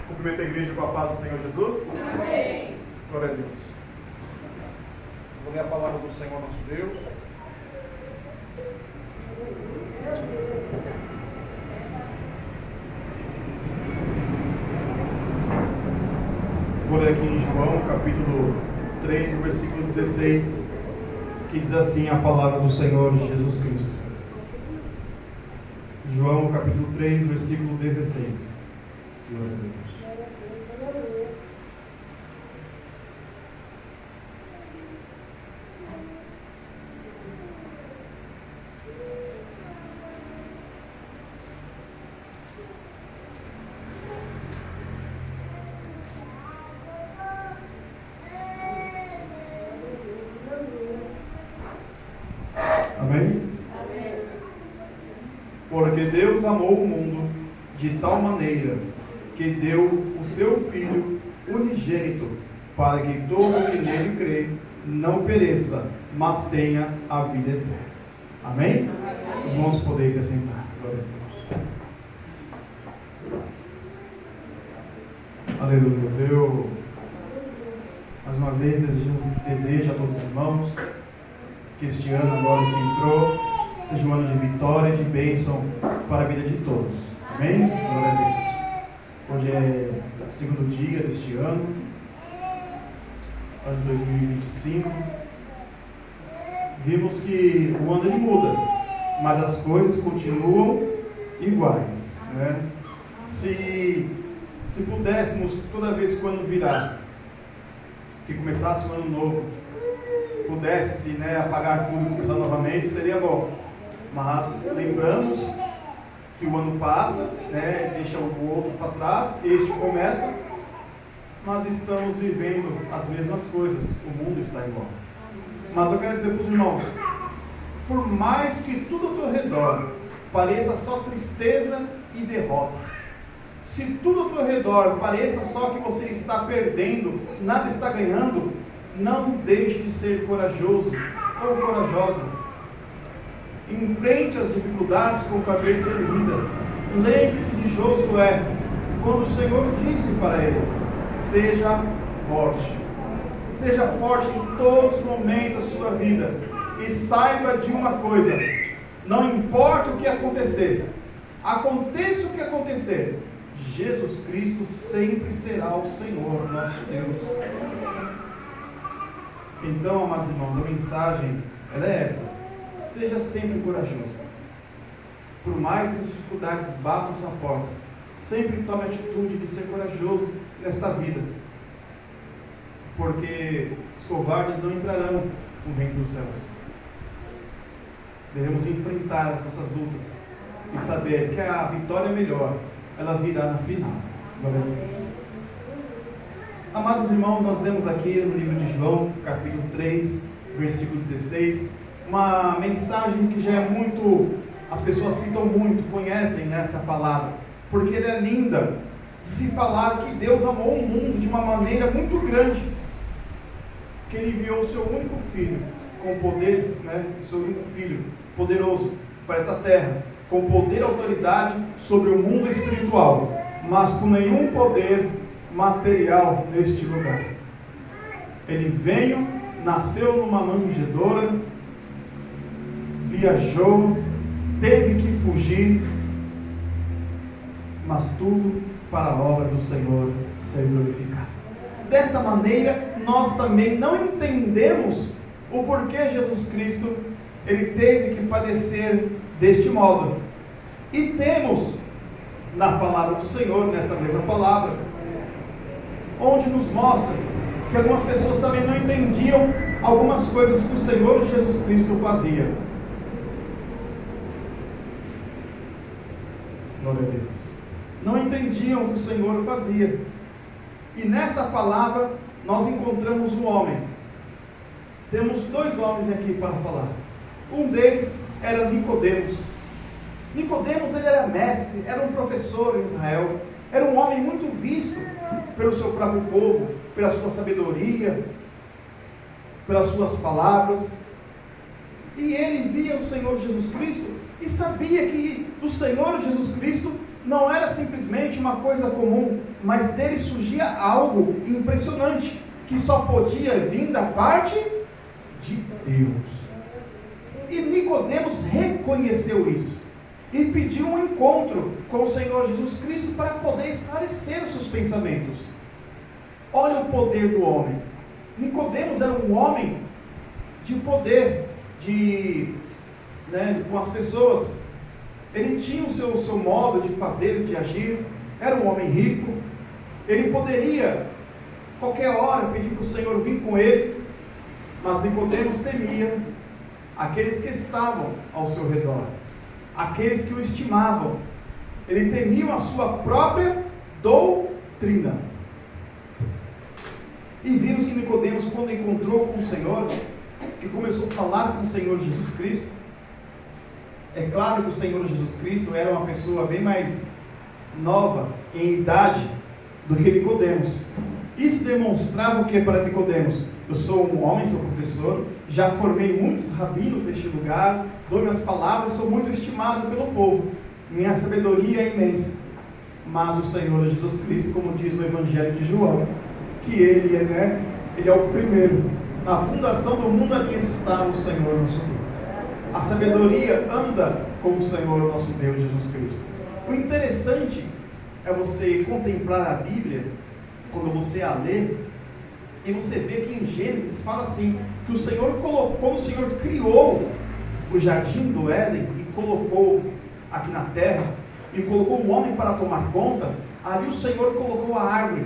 Cumprimento a igreja com a paz do Senhor Jesus. Amém. Glória a Deus. Vou ler a palavra do Senhor nosso Deus. Vou ler aqui em João, capítulo 3, o versículo 16, que diz assim a palavra do Senhor Jesus Cristo. João, capítulo 3, versículo 16. Glória a Deus. Amém? Porque Deus amou o mundo de tal maneira que deu o seu Filho unigênito, para que todo o que nele crê não pereça, mas tenha a vida eterna. Amém? Os irmãos podem se assentar. Glória a Deus. Aleluia. Eu, mais uma vez, desejo a todos os irmãos que este ano agora que entrou seja um ano de vitória e de bênção para a vida de todos. Amém? Glória a Deus. Hoje é o segundo dia deste ano de 2025. Vimos que o ano ele muda, mas as coisas continuam iguais, né? Se pudéssemos, toda vez que o ano virar, que começasse o ano novo, pudesse-se, né, apagar tudo e começar novamente, seria bom. Mas lembramos que o ano passa, né, deixa o outro para trás, este começa, mas estamos vivendo as mesmas coisas, o mundo está igual. Mas eu quero dizer para os irmãos, por mais que tudo ao teu redor pareça só tristeza e derrota, se tudo ao teu redor pareça só que você está perdendo, nada está ganhando, não deixe de ser corajoso ou corajosa. Enfrente as dificuldades com cabeça erguida. Lembre-se de Josué, quando o Senhor disse para ele: seja forte. Seja forte em todos os momentos da sua vida. E saiba de uma coisa: não importa o que acontecer, aconteça o que acontecer, Jesus Cristo sempre será o Senhor nosso Deus. Então, amados irmãos, a mensagem ela é essa: seja sempre corajoso. Por mais que as dificuldades batam sua porta, sempre tome a atitude de ser corajoso nesta vida, porque os covardes não entrarão no reino dos céus. Devemos enfrentar as nossas lutas e saber que a vitória melhor ela virá no final. Glória a Deus. Amados irmãos, nós lemos aqui no livro de João, capítulo 3, versículo 16, uma mensagem que já é muito, as pessoas citam muito, conhecem nessa palavra, porque ela é linda de se falar que Deus amou o mundo de uma maneira muito grande, que Ele enviou o seu único Filho, com poder, né, o seu único Filho, poderoso, para essa terra, com poder e autoridade sobre o mundo espiritual, mas com nenhum poder material neste lugar. Ele veio, nasceu numa manjedoura, viajou, teve que fugir, mas tudo para a obra do Senhor ser glorificada. Desta maneira, nós também não entendemos o porquê Jesus Cristo ele teve que padecer deste modo. E temos na palavra do Senhor, nesta mesma palavra, onde nos mostra que algumas pessoas também não entendiam algumas coisas que o Senhor Jesus Cristo fazia. Glória a Deus. Não entendiam o que o Senhor fazia. E nesta palavra nós encontramos um homem. Temos dois homens aqui para falar. Um deles era Nicodemos. Nicodemos ele era mestre, era um professor em Israel, era um homem muito visto pelo seu próprio povo, pela sua sabedoria, pelas suas palavras. E ele via o Senhor Jesus Cristo e sabia que do Senhor Jesus Cristo não era simplesmente uma coisa comum, mas dele surgia algo impressionante, que só podia vir da parte de Deus. E Nicodemos reconheceu isso e pediu um encontro com o Senhor Jesus Cristo para poder esclarecer os seus pensamentos. Olha o poder do homem. Nicodemos era um homem de poder, com as pessoas. Ele tinha o seu modo de fazer, de agir. Era um homem rico. Ele poderia, qualquer hora, pedir para o Senhor vir com ele. Mas Nicodemos temia aqueles que estavam ao seu redor, aqueles que o estimavam. Ele temia a sua própria doutrina. E vimos que Nicodemos, quando encontrou com o Senhor, que começou a falar com o Senhor Jesus Cristo, é claro que o Senhor Jesus Cristo era uma pessoa bem mais nova em idade do que Nicodemos. Isso demonstrava o que para Nicodemos? Eu sou um homem, sou professor, já formei muitos rabinos neste lugar, dou minhas palavras, sou muito estimado pelo povo, minha sabedoria é imensa. Mas o Senhor Jesus Cristo, como diz no Evangelho de João, que Ele é o primeiro. Na fundação do mundo ali está o Senhor nosso Deus. A sabedoria anda com o Senhor nosso Deus Jesus Cristo. O interessante é você contemplar a Bíblia, quando você a lê, e você vê que em Gênesis fala assim, que o Senhor colocou, quando o Senhor criou o jardim do Éden e colocou aqui na terra, e colocou o homem para tomar conta, ali o Senhor colocou a árvore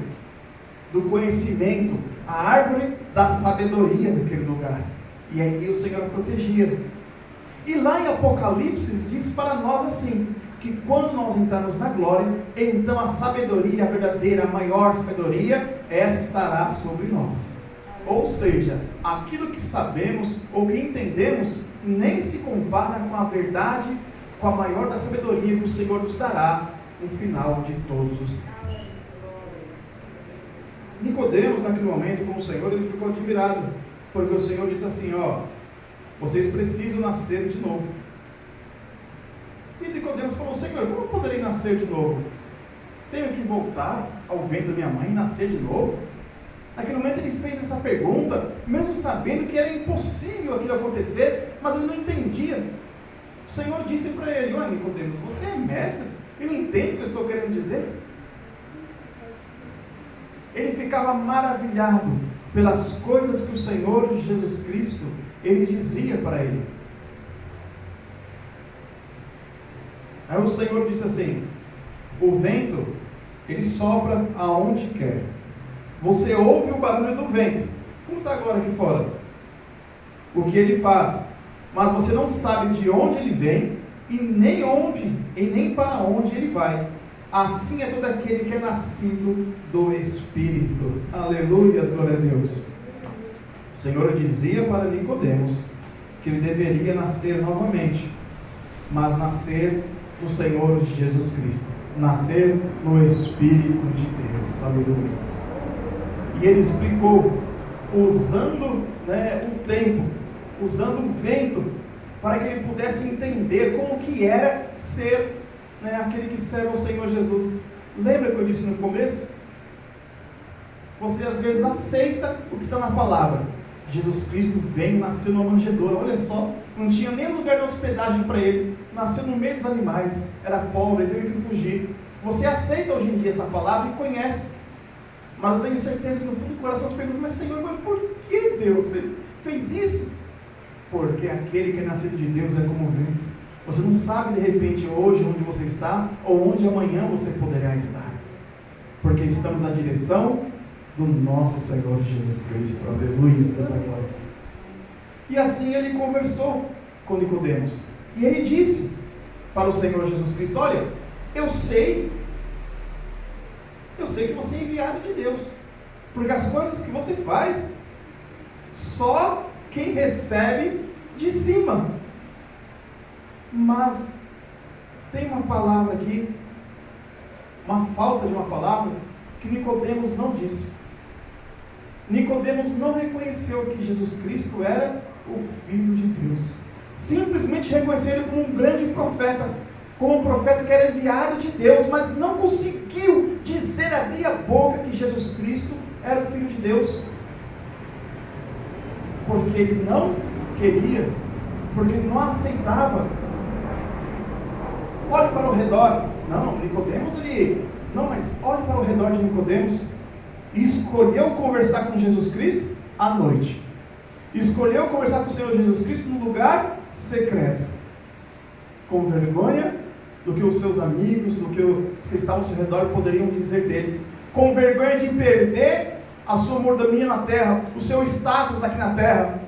do conhecimento, a árvore da sabedoria naquele lugar, e aí o Senhor protegia. E lá em Apocalipse diz para nós assim, que quando nós entrarmos na glória, então a sabedoria, a verdadeira, a maior sabedoria, essa estará sobre nós. Ou seja, aquilo que sabemos ou que entendemos nem se compara com a verdade, com a maior da sabedoria que o Senhor nos dará no final de todos os tempos. Nicodemos, naquele momento, com o Senhor, ele ficou admirado, porque o Senhor disse assim, vocês precisam nascer de novo. E Nicodemos falou, Senhor, como eu poderei nascer de novo? Tenho que voltar ao ventre da minha mãe e nascer de novo? Naquele momento ele fez essa pergunta, mesmo sabendo que era impossível aquilo acontecer, mas ele não entendia. O Senhor disse para ele, Nicodemos, você é mestre? E não entende o que eu estou querendo dizer? Ele ficava maravilhado pelas coisas que o Senhor Jesus Cristo, ele dizia para ele. Aí o Senhor disse assim, o vento, ele sopra aonde quer. Você ouve o barulho do vento, como está agora aqui fora, o que ele faz, mas você não sabe de onde ele vem, e nem para onde ele vai. Assim é todo aquele que é nascido do Espírito. Aleluia, glória a Deus. O Senhor dizia para Nicodemos que ele deveria nascer novamente, mas nascer no Senhor Jesus Cristo, nascer no Espírito de Deus. Aleluia. E ele explicou, usando o tempo, usando o vento, para que ele pudesse entender como que era ser aquele que serve ao Senhor Jesus. Lembra que eu disse no começo? Você às vezes aceita o que está na palavra. Jesus Cristo veio, nasceu numa manjedoura, olha só, não tinha nem lugar de hospedagem para ele, nasceu no meio dos animais, era pobre, ele teve que fugir. Você aceita hoje em dia essa palavra e conhece, mas eu tenho certeza que no fundo do coração você pergunta, mas Senhor, por que Deus você fez isso? Porque aquele que é nascido de Deus é como o vento. Você não sabe de repente hoje onde você está, ou onde amanhã você poderá estar, porque estamos na direção do nosso Senhor Jesus Cristo. Aleluia, Deus da glória. E assim ele conversou com Nicodemos, e ele disse para o Senhor Jesus Cristo, olha, eu sei que você é enviado de Deus, porque as coisas que você faz, só quem recebe de cima. Mas tem uma palavra aqui, uma falta de uma palavra, que Nicodemos não disse. Nicodemos não reconheceu que Jesus Cristo era o Filho de Deus. Simplesmente reconheceu ele como um grande profeta. como um profeta que era enviado de Deus, mas não conseguiu dizer, abrir a boca que Jesus Cristo era o Filho de Deus. Porque ele não queria, porque ele não aceitava. Olhe para o redor. Não, Nicodemos, não, mas olhe para o redor de Nicodemos. E escolheu conversar com Jesus Cristo à noite. Escolheu conversar com o Senhor Jesus Cristo no lugar secreto. Com vergonha do que os seus amigos, do que os que estavam ao seu redor poderiam dizer dele. Com vergonha de perder a sua mordomia na terra, o seu status aqui na terra.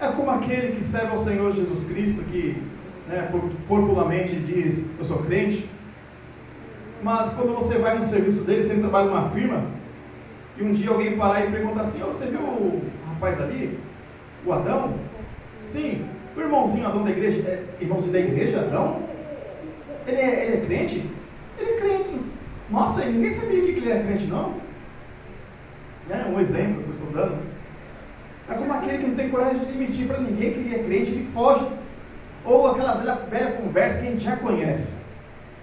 É como aquele que serve ao Senhor Jesus Cristo, que popularmente diz, eu sou crente, mas quando você vai no serviço dele, você trabalha numa firma, e um dia alguém parar e perguntar assim, você viu o rapaz ali, o Adão? Sim, o irmãozinho Adão da igreja, irmãozinho da igreja, Adão? Ele é crente? Ele é crente, mas, nossa, ninguém sabia que ele era crente não. Um exemplo que eu estou dando. É como aquele que não tem coragem de admitir para ninguém que ele é crente, ele foge. Ou aquela velha conversa que a gente já conhece.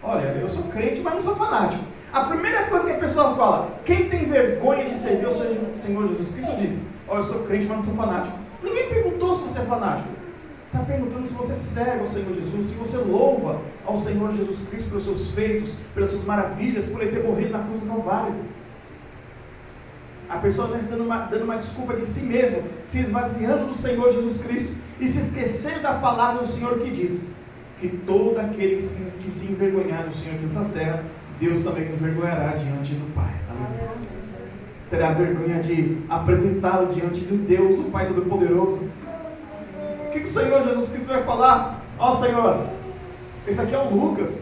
Olha, eu sou crente, mas não sou fanático. A primeira coisa que a pessoa fala, quem tem vergonha de servir ao Senhor Jesus Cristo, diz, olha, eu sou crente, mas não sou fanático. Ninguém perguntou se você é fanático. Está perguntando se você serve ao Senhor Jesus, se você louva ao Senhor Jesus Cristo pelos seus feitos, pelas suas maravilhas, por ele ter morrido na cruz do Calvário. A pessoa está dando uma desculpa de si mesmo, se esvaziando do Senhor Jesus Cristo e se esquecendo da palavra do Senhor que diz que todo aquele que se envergonhar do Senhor aqui nessa terra, Deus também envergonhará diante do Pai. Aleluia. Terá vergonha de apresentá-lo diante de Deus, o Pai Todo-Poderoso. O que o Senhor Jesus Cristo vai falar? Ó Senhor, esse aqui é o Lucas,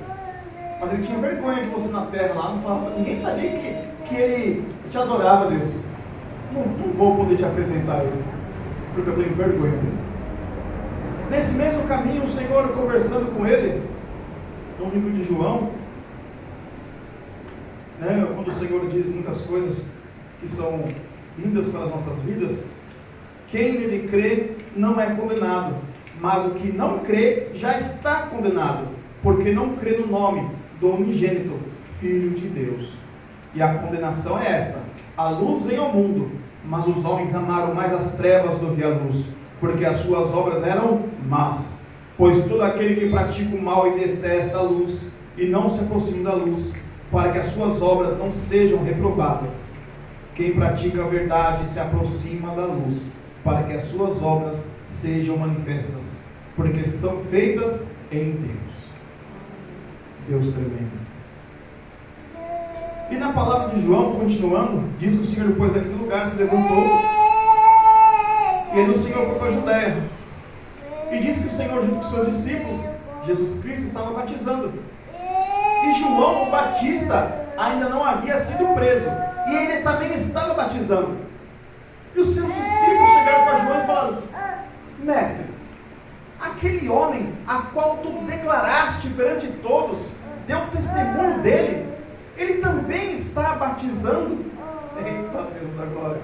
mas ele tinha vergonha de você na terra lá, não falava, ninguém sabia que ele te adorava, Deus. Não vou poder te apresentar ele, porque eu tenho vergonha dele. Nesse mesmo caminho, o Senhor conversando com ele, no livro de João, quando o Senhor diz muitas coisas que são lindas para as nossas vidas, quem nele crê não é condenado, mas o que não crê já está condenado, porque não crê no nome do unigênito Filho de Deus. E a condenação é esta: a luz veio ao mundo, mas os homens amaram mais as trevas do que a luz, porque as suas obras eram más. Pois todo aquele que pratica o mal e detesta a luz, e não se aproxima da luz, para que as suas obras não sejam reprovadas. Quem pratica a verdade se aproxima da luz, para que as suas obras sejam manifestas, porque são feitas em Deus. Deus tremendo. E na palavra de João, continuando, diz que o Senhor depois daquele lugar se levantou, e aí o Senhor foi para a Judéia, e diz que o Senhor junto com seus discípulos, Jesus Cristo, estava batizando, e João o Batista ainda não havia sido preso, e ele também estava batizando, e os seus discípulos chegaram para João e falaram: mestre, aquele homem a qual tu declaraste perante todos, deu testemunho dele, ele também está batizando. Eita Deus da glória.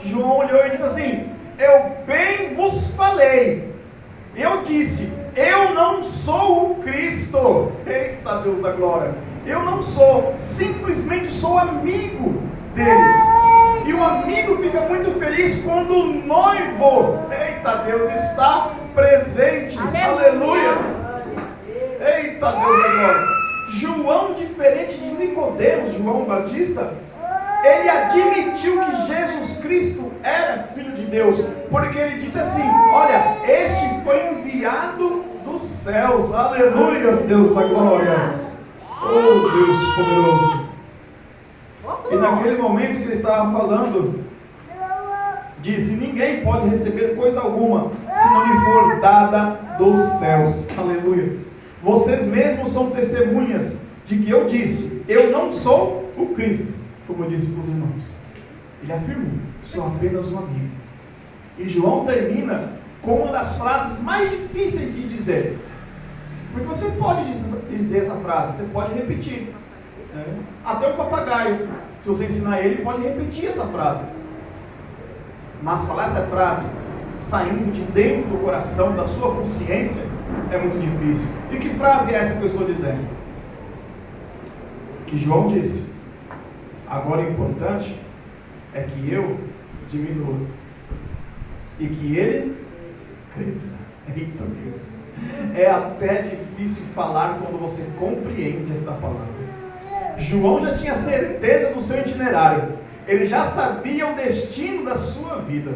João olhou e disse assim: eu bem vos falei, eu disse, eu não sou o Cristo. Eita Deus da glória. Eu não sou, simplesmente sou amigo dele. E o amigo fica muito feliz quando o noivo, eita Deus, está presente. Aleluia. Eita Deus da glória. João, diferente de Nicodemos, João Batista, ele admitiu que Jesus Cristo era Filho de Deus, porque ele disse assim: olha, este foi enviado dos céus. Aleluia, Deus da glória. Oh Deus poderoso. E naquele momento que ele estava falando, disse: ninguém pode receber coisa alguma se não lhe for dada dos céus. Aleluia. Vocês mesmos são testemunhas de que eu disse: eu não sou o Cristo, como eu disse para os irmãos. Ele afirmou: sou apenas um amigo. E João termina com uma das frases mais difíceis de dizer, porque você pode dizer essa frase, você pode repetir, até o papagaio, se você ensinar ele, pode repetir essa frase, mas falar essa frase saindo de dentro do coração, da sua consciência, é muito difícil. E que frase é essa que eu estou dizendo? Que João disse. Agora o importante é que eu diminua e que ele cresça. Eita Deus! É até difícil falar quando você compreende esta palavra. João já tinha certeza do seu itinerário. Ele já sabia o destino da sua vida.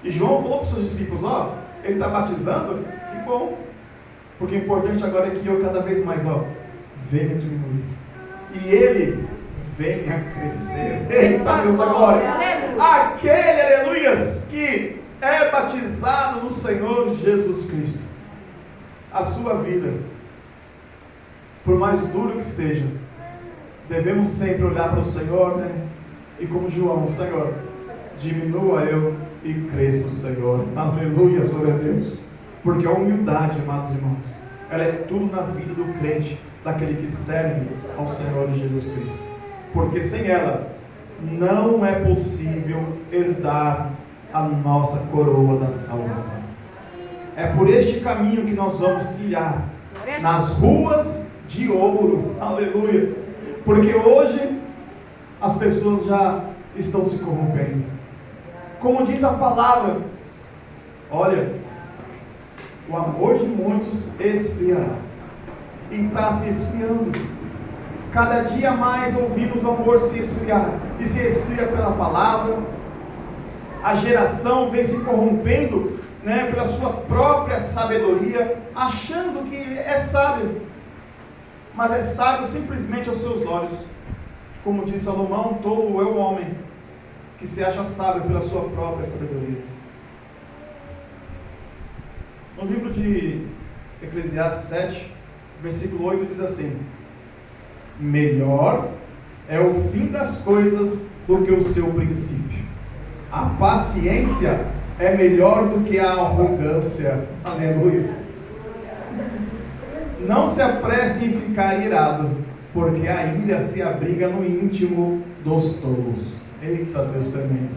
E João falou para os seus discípulos, ele está batizando? Que bom. Porque o importante agora é que eu cada vez mais, venha diminuir. E ele venha crescer. Eita Deus da glória. Aquele, aleluias, que é batizado no Senhor Jesus Cristo. A sua vida, por mais duro que seja, devemos sempre olhar para o Senhor, né? E como João, Senhor, diminua eu e cresça o Senhor. Aleluia, glória a Deus. Porque a humildade, amados irmãos, ela é tudo na vida do crente, daquele que serve ao Senhor Jesus Cristo. Porque sem ela, não é possível herdar a nossa coroa da salvação. É por este caminho que nós vamos trilhar, nas ruas de ouro. Aleluia. Porque hoje as pessoas já estão se corrompendo. Como diz a palavra, olha, o amor de muitos esfriará. E está se esfriando. Cada dia mais ouvimos o amor se esfriar. E se esfria pela palavra. A geração vem se corrompendo, pela sua própria sabedoria, achando que é sábio. Mas é sábio simplesmente aos seus olhos. Como diz Salomão, tolo é o homem que se acha sábio pela sua própria sabedoria. No livro de Eclesiastes 7, versículo 8 diz assim: melhor é o fim das coisas do que o seu princípio. A paciência é melhor do que a arrogância. Aleluia. Não se apresse em ficar irado, porque a ira se abriga no íntimo dos tolos. Eita Deus tremendo.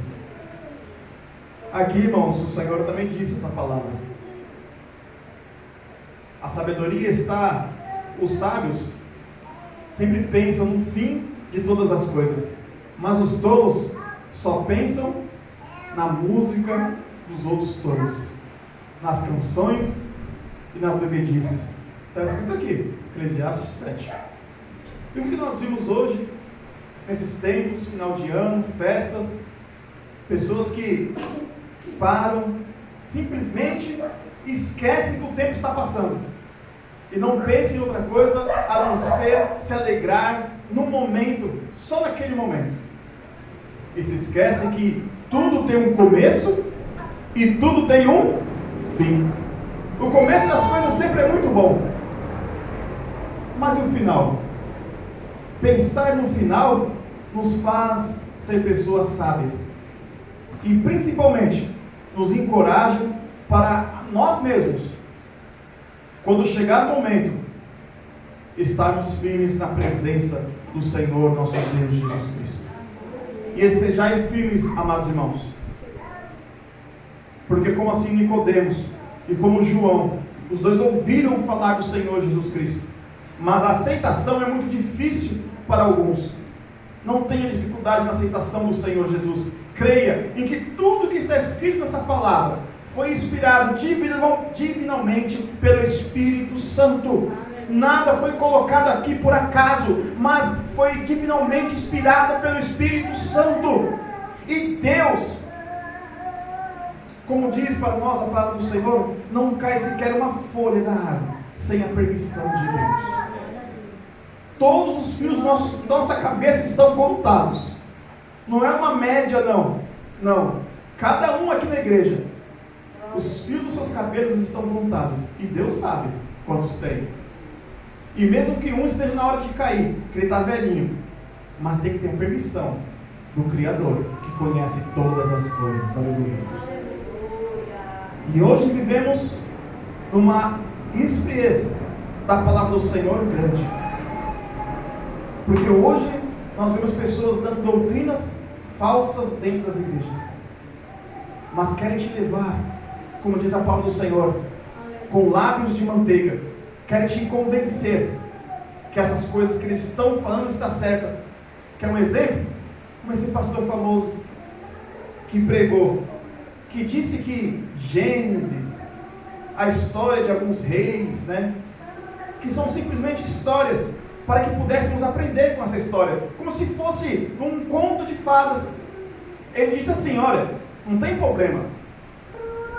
Aqui, irmãos, o Senhor também disse essa palavra. A sabedoria está, os sábios sempre pensam no fim de todas as coisas, mas os tolos só pensam na música dos outros tolos, nas canções e nas bebedices. Está escrito aqui, Eclesiastes 7. E o que nós vimos hoje, nesses tempos, final de ano, festas, pessoas que param, simplesmente esquecem que o tempo está passando e não pensam em outra coisa a não ser se alegrar no momento, só naquele momento, e se esquecem que tudo tem um começo e tudo tem um fim. O começo das coisas sempre é muito bom, mas e o final? Pensar no final nos faz ser pessoas sábias e principalmente nos encoraja para nós mesmos, quando chegar o momento, estarmos firmes na presença do Senhor nosso Deus Jesus Cristo. E estejai firmes, amados irmãos, porque como assim Nicodemos e como João, os dois ouviram falar do Senhor Jesus Cristo, mas a aceitação é muito difícil para alguns. Não tenha dificuldade na aceitação do Senhor Jesus. Creia em que tudo que está escrito nessa palavra foi inspirado divinamente pelo Espírito Santo. Nada foi colocado aqui por acaso, mas foi divinamente inspirado pelo Espírito Santo. E Deus, como diz para nós a palavra do Senhor, não cai sequer uma folha da árvore sem a permissão de Deus. Todos os fios da nossa cabeça estão contados. Não é uma média, não. Cada um aqui na igreja, os fios dos seus cabelos estão contados. E Deus sabe quantos tem. E mesmo que um esteja na hora de cair, que ele está velhinho, mas tem que ter a permissão do Criador, que conhece todas as coisas. Aleluia. E hoje vivemos numa esfrieza da palavra do Senhor grande. Porque hoje nós vemos pessoas dando doutrinas falsas dentro das igrejas, mas querem te levar, como diz a palavra do Senhor, com lábios de manteiga, querem te convencer que essas coisas que eles estão falando está certa. Quer um exemplo? Como esse pastor famoso que pregou, que disse que Gênesis, a história de alguns reis, né, que são simplesmente histórias, para que pudéssemos aprender com essa história, como se fosse um conto de fadas. Ele disse assim: olha, não tem problema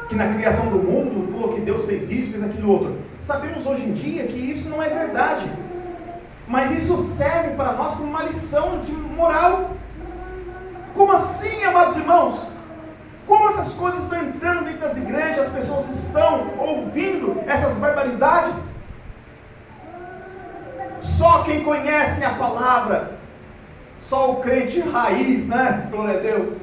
que na criação do mundo falou que Deus fez isso, fez aquilo outro. Sabemos hoje em dia que isso não é verdade, mas isso serve para nós como uma lição de moral. Como assim, amados irmãos? Como essas coisas estão entrando dentro das igrejas, as pessoas estão ouvindo essas barbaridades? Só quem conhece a palavra, só o crente raiz, né? Glória a Deus,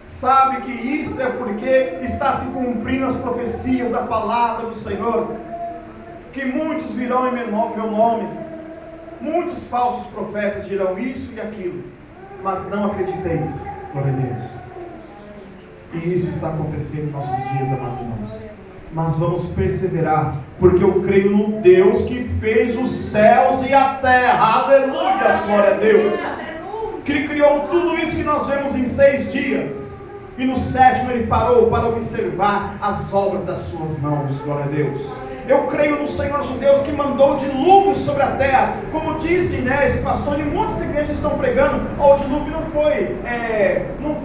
sabe que isso é porque está se cumprindo as profecias da palavra do Senhor, que muitos virão em meu nome, muitos falsos profetas dirão isso e aquilo, mas não acrediteis. Glória a Deus. E isso está acontecendo em nossos dias, amados irmãos. Mas vamos perseverar, porque eu creio no Deus que fez os céus e a terra. Aleluia, glória a Deus. Que criou tudo isso que nós vemos em 6 dias. E no 7º ele parou para observar as obras das suas mãos. Glória a Deus. Eu creio no Senhor de Deus que mandou dilúvio sobre a terra. Como disse, né, esse pastor, e muitas igrejas estão pregando, o dilúvio não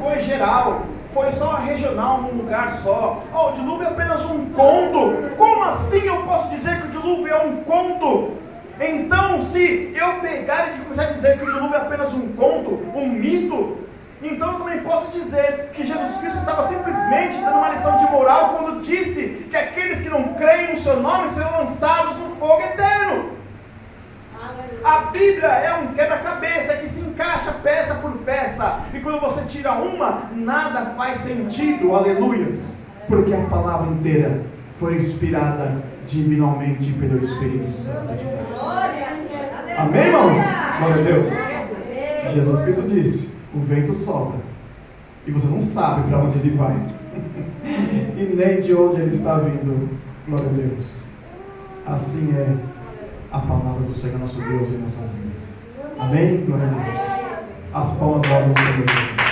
foi geral, foi só regional, num lugar só. O dilúvio é apenas um conto. Como assim eu posso dizer que o dilúvio é um conto? Então, se eu pegar e começar a dizer que o dilúvio é apenas um conto, um mito, então eu também posso dizer que Jesus Cristo estava simplesmente dando uma lição de moral quando disse que aqueles que não creem no seu nome serão lançados no fogo eterno. A Bíblia é um quebra-cabeça que se encaixa peça por peça, e quando você tira uma, nada faz sentido. Aleluias, porque a palavra inteira foi inspirada divinamente pelo Espírito Santo de Deus. Amém, irmãos? Glória a Deus. Jesus Cristo disse: o vento sopra e você não sabe para onde ele vai e nem de onde ele está vindo. Glória a Deus. Assim é a palavra do Senhor nosso Deus em nossas vidas. Amém? Glória a Deus. As palmas do Senhor.